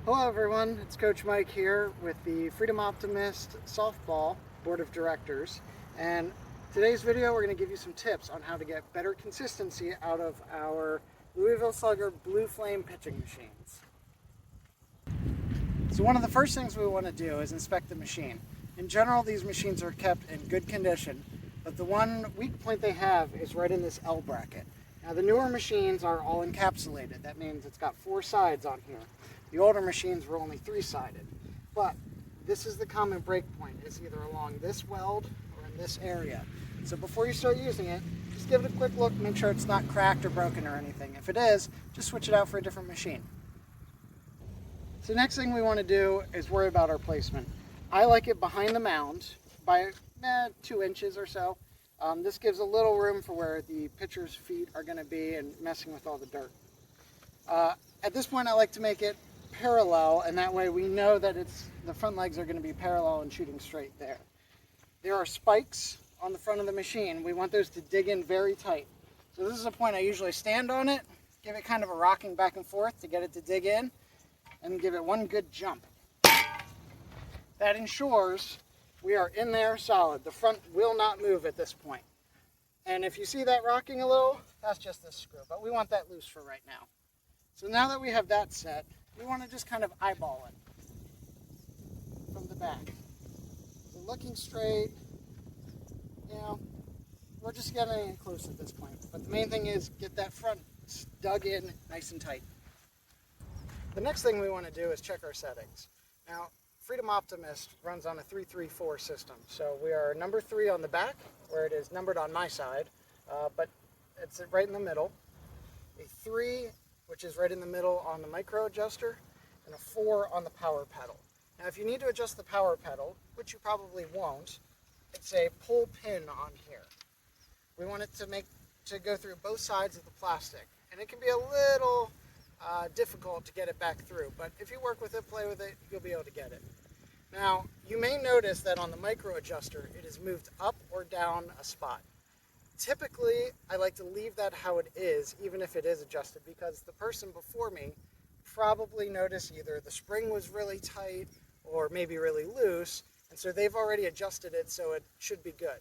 Hello everyone, it's Coach Mike here with the Freedom Optimist Softball Board of Directors, and today's video we're going to give you some tips on how to get better consistency out of our Louisville Slugger Blue Flame pitching machines. So one of the first things we want to do is inspect the machine. In general, these machines are kept in good condition, but the one weak point they have is right in this L bracket. Now the newer machines are all encapsulated. That means it's got 4 sides on here. The older machines were only 3-sided. But this is the common break point. It's either along this weld or in this area. So before you start using it, just give it a quick look, make sure it's not cracked or broken or anything. If it is, just switch it out for a different machine. So next thing we want to do is worry about our placement. I like it behind the mound by 2 inches or so. This gives a little room for where the pitcher's feet are going to be and messing with all the dirt. At this point I like to make it parallel, and that way we know that the front legs are going to be parallel and shooting straight there. There are spikes on the front of the machine. We want those to dig in very tight. So this is a point I usually stand on it, give it kind of a rocking back and forth to get it to dig in, and give it one good jump. That ensures we are in there solid. The front will not move at this point. And if you see that rocking a little, that's just this screw, but we want that loose for right now. So now that we have that set, we want to just kind of eyeball it from the back. So looking straight, we're just getting in close at this point. But the main thing is get that front dug in nice and tight. The next thing we want to do is check our settings. Now, Freedom Optimist runs on a 3-3-4 system. So we are number 3 on the back, where it is numbered on my side, but it's right in the middle. A 3, which is right in the middle on the micro adjuster, and a 4 on the power pedal. Now if you need to adjust the power pedal, which you probably won't, it's a pull pin on here. We want it to go through both sides of the plastic, and it can be a little difficult to get it back through, but if you work with it, play with it, you'll be able to get it. Now you may notice that on the micro adjuster it is moved up or down a spot. Typically, I like to leave that how it is, even if it is adjusted, because the person before me probably noticed either the spring was really tight or maybe really loose, and so they've already adjusted it so it should be good.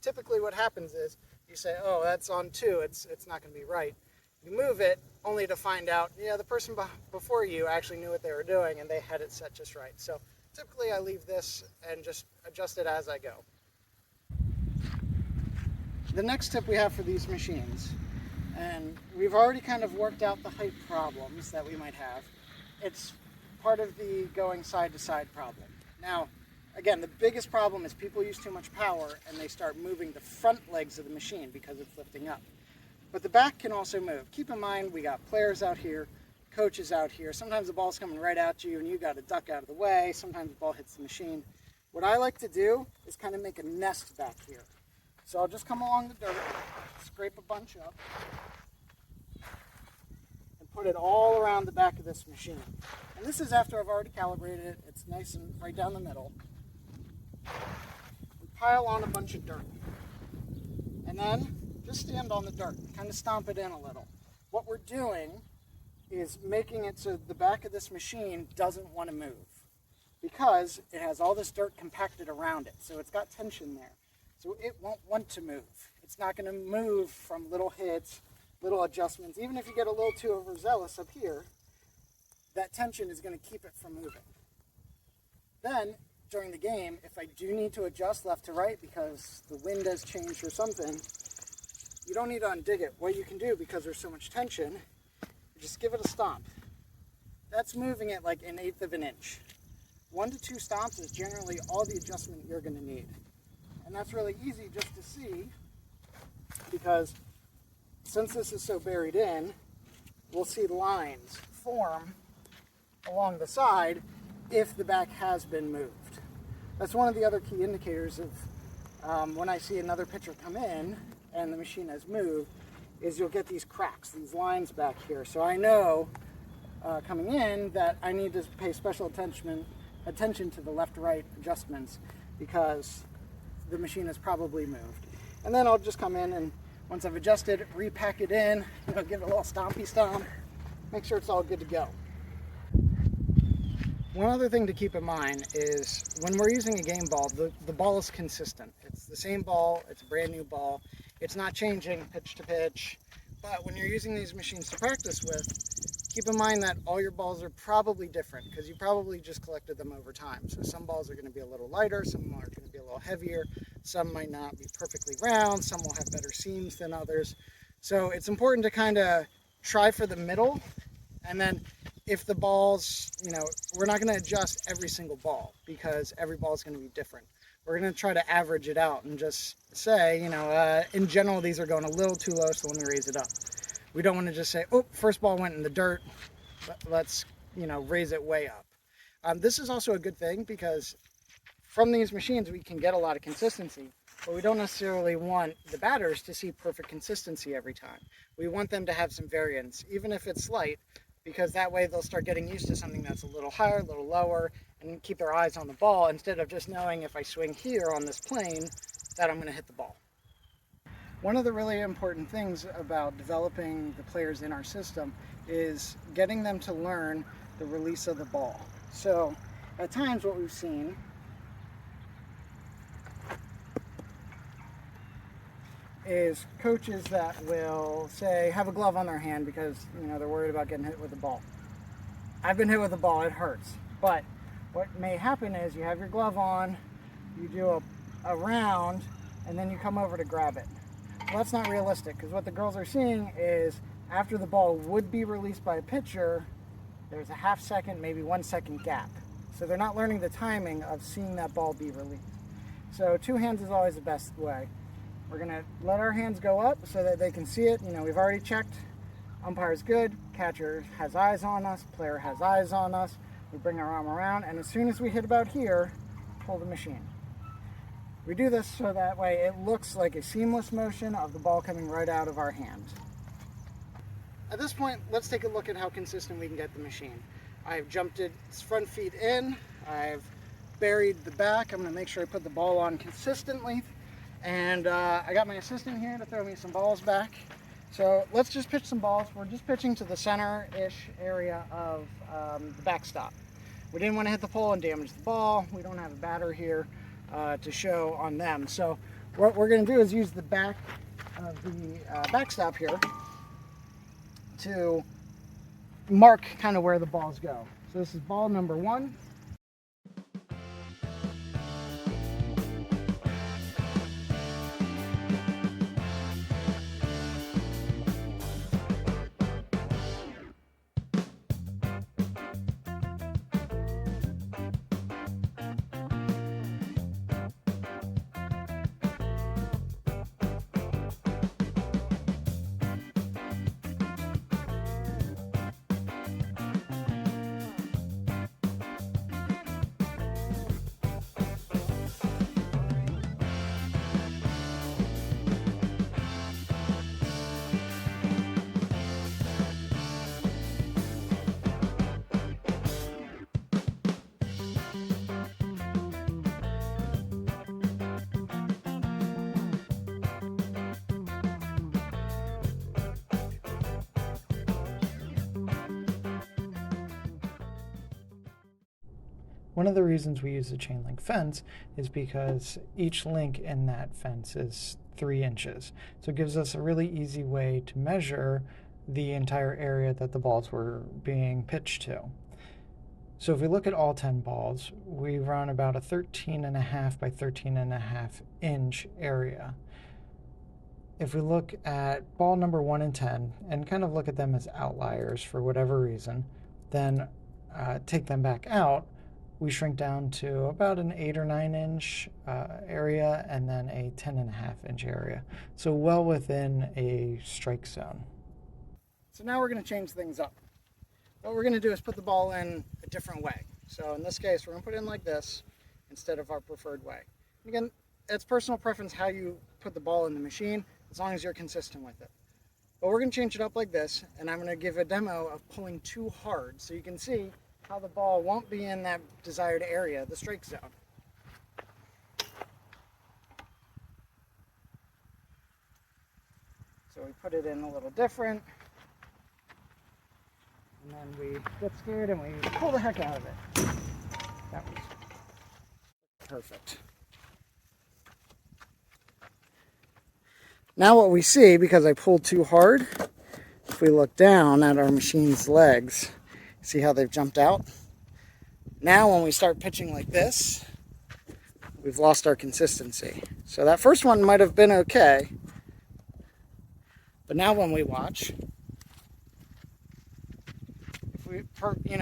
Typically what happens is you say, oh, that's on 2, it's not going to be right. You move it only to find out, the person before you actually knew what they were doing and they had it set just right. So typically I leave this and just adjust it as I go. The next tip we have for these machines, and we've already kind of worked out the height problems that we might have. It's part of the going side to side problem. Now, again, the biggest problem is people use too much power and they start moving the front legs of the machine because it's lifting up. But the back can also move. Keep in mind, we got players out here, coaches out here. Sometimes the ball's coming right at you and you got to duck out of the way. Sometimes the ball hits the machine. What I like to do is kind of make a nest back here. So I'll just come along the dirt, scrape a bunch up, and put it all around the back of this machine. And this is after I've already calibrated it. It's nice and right down the middle. We pile on a bunch of dirt. And then just stand on the dirt, kind of stomp it in a little. What we're doing is making it so the back of this machine doesn't want to move, because it has all this dirt compacted around it. So it's got tension there. So it won't want to move. It's not going to move from little hits, little adjustments. Even if you get a little too overzealous up here, that tension is going to keep it from moving. Then, during the game, if I do need to adjust left to right because the wind has changed or something, you don't need to undig it. What you can do, because there's so much tension, you just give it a stomp. That's moving it like 1/8 of an inch. 1 to 2 stomps is generally all the adjustment you're going to need. And that's really easy just to see, because since this is so buried in, we'll see lines form along the side if the back has been moved. That's one of the other key indicators of when I see another pitcher come in and the machine has moved, is you'll get these cracks, these lines back here. So I know coming in that I need to pay special attention to the left-right adjustments, because the machine has probably moved. And then I'll just come in and once I've adjusted, repack it in, give it a little stompy stomp, make sure it's all good to go. One other thing to keep in mind is when we're using a game ball, the ball is consistent. It's the same ball, it's a brand new ball. It's not changing pitch to pitch. But when you're using these machines to practice with, keep in mind that all your balls are probably different because you probably just collected them over time. So some balls are going to be a little lighter, some are going to be a little heavier, some might not be perfectly round, some will have better seams than others. So it's important to kind of try for the middle, and then if the balls, we're not going to adjust every single ball because every ball is going to be different. We're going to try to average it out and just say, in general, these are going a little too low, so let me raise it up. We don't want to just say, oh, first ball went in the dirt, let's, raise it way up. This is also a good thing because from these machines, we can get a lot of consistency, but we don't necessarily want the batters to see perfect consistency every time. We want them to have some variance, even if it's slight, because that way they'll start getting used to something that's a little higher, a little lower, and keep their eyes on the ball instead of just knowing if I swing here on this plane that I'm going to hit the ball. One of the really important things about developing the players in our system is getting them to learn the release of the ball. So at times what we've seen is coaches that will say, have a glove on their hand because they're worried about getting hit with the ball. I've been hit with the ball, it hurts. But what may happen is you have your glove on, you do a round, and then you come over to grab it. Well, that's not realistic because what the girls are seeing is after the ball would be released by a pitcher, there's a half second, maybe 1 second gap. So they're not learning the timing of seeing that ball be released. So two hands is always the best way. We're going to let our hands go up so that they can see it. We've already checked. Umpire's good. Catcher has eyes on us. Player has eyes on us. We bring our arm around, and as soon as we hit about here, pull the machine. We do this so that way it looks like a seamless motion of the ball coming right out of our hand. At this point, let's take a look at how consistent we can get the machine. I've jumped its front feet in. I've buried the back. I'm going to make sure I put the ball on consistently. And I got my assistant here to throw me some balls back. So let's just pitch some balls. We're just pitching to the center-ish area of the backstop. We didn't want to hit the pole and damage the ball. We don't have a batter here to show on them. So what we're going to do is use the back of the backstop here to mark kind of where the balls go. So this is ball number 1. One of the reasons we use a chain link fence is because each link in that fence is 3 inches. So it gives us a really easy way to measure the entire area that the balls were being pitched to. So if we look at all 10 balls, we run about a 13.5 by 13.5 inch area. If we look at ball number 1 and 10 and kind of look at them as outliers for whatever reason, then take them back out, we shrink down to about an 8 or 9 inch area and then a 10.5 inch area. So well within a strike zone. So now we're going to change things up. What we're going to do is put the ball in a different way. So in this case, we're going to put it in like this instead of our preferred way. Again, it's personal preference how you put the ball in the machine, as long as you're consistent with it. But we're going to change it up like this, and I'm going to give a demo of pulling too hard so you can see how the ball won't be in that desired area, the strike zone. So we put it in a little different, and then we get scared and we pull the heck out of it. That was perfect. Now what we see, because I pulled too hard, if we look down at our machine's legs, see how they've jumped out? Now when we start pitching like this, we've lost our consistency. So that first one might have been okay, but now when we watch, if we,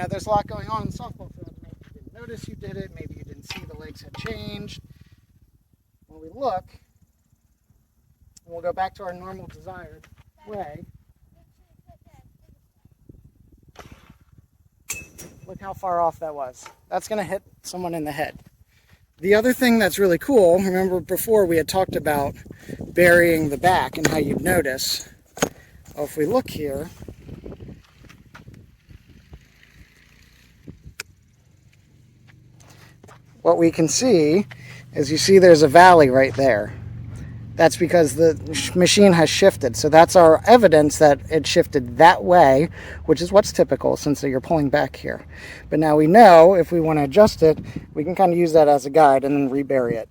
there's a lot going on in the softball field. Maybe you didn't notice you did it, maybe you didn't see the legs had changed. When we look, and we'll go back to our normal desired way. Look how far off that was. That's going to hit someone in the head. The other thing that's really cool, remember before we had talked about burying the back and how you'd notice. Well, if we look here, what we can see is you see there's a valley right there. That's because the machine has shifted. So that's our evidence that it shifted that way, which is what's typical since you're pulling back here. But now we know if we want to adjust it, we can kind of use that as a guide and then rebury it.